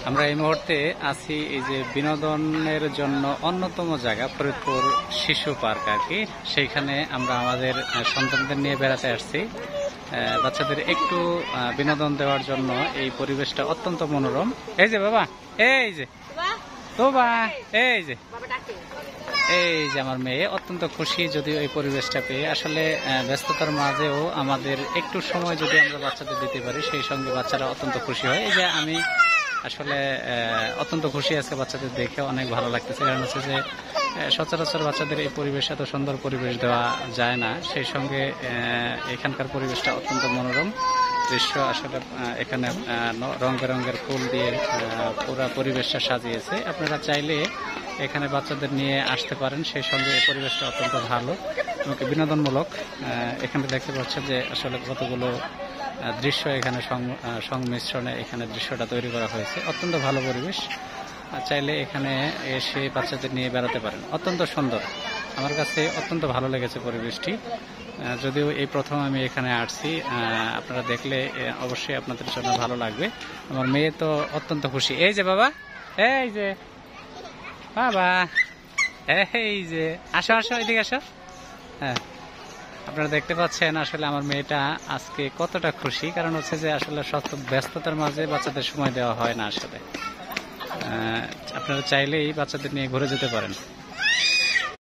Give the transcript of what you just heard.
আমরা এই মুহূর্তে আছি এই যে বিনোদনের জন্য অন্যতম জায়গা ফরিদপুর শিশু পার্ক আর কি। সেইখানে আমরা আমাদের সন্তানদের নিয়ে বেড়াতে আসছি। বাচ্চাদের একটু বিনোদন দেওয়ার জন্য এই পরিবেশটা অত্যন্ত মনোরম। এই যে বাবা, এই যে বাবা, এই যে আমার মেয়ে অত্যন্ত খুশি যদিও এই পরিবেশটা পেয়ে। আসলে ব্যস্ততার মাঝেও আমাদের একটু সময় যদি আমরা বাচ্চাদের দিতে পারি সেই সঙ্গে বাচ্চারা অত্যন্ত খুশি হয়। এই যে আমি আসলে অত্যন্ত খুশি আজকে বাচ্চাদের দেখে অনেক ভালো লাগতেছে। কারণ হচ্ছে যে সচরাচর বাচ্চাদের এই পরিবেশ এত সুন্দর পরিবেশ দেওয়া যায় না। সেই সঙ্গে এখানকার পরিবেশটা অত্যন্ত মনোরম দৃশ্য। আসলে এখানে রং বেরঙের ফুল দিয়ে পুরো পরিবেশটা সাজিয়েছে। আপনারা চাইলে এখানে বাচ্চাদের নিয়ে আসতে পারেন। সেই সঙ্গে এই পরিবেশটা অত্যন্ত ভালো এবং বিনোদনমূলক। এখানে দেখতে পাচ্ছেন যে আসলে কতগুলো দৃশ্য এখানে সংমিশ্রণে এখানে দৃশ্যটা তৈরি করা হয়েছে। অত্যন্ত ভালো পরিবেশ। চাইলে এখানে এসে বাচ্চাদের নিয়ে বেড়াতে পারেন। অত্যন্ত সুন্দর, আমার কাছে অত্যন্ত ভালো লেগেছে পরিবেশটি। যদিও এই প্রথম আমি এখানে আসছি, আপনারা দেখলে অবশ্যই আপনাদের জন্য ভালো লাগবে। আমার মেয়ে তো অত্যন্ত খুশি। এই যে বাবা, এই যে বাবা, এই যে আসো আসো, এদিকে আসো। হ্যাঁ, আপনারা দেখতে পাচ্ছেন আসলে আমার মেয়েটা আজকে কতটা খুশি। কারণ হচ্ছে যে আসলে ব্যস্ততার মাঝে বাচ্চাদের সময় দেওয়া হয় না। আসলে আপনারা চাইলেই বাচ্চাদের নিয়ে ঘুরে যেতে পারেন।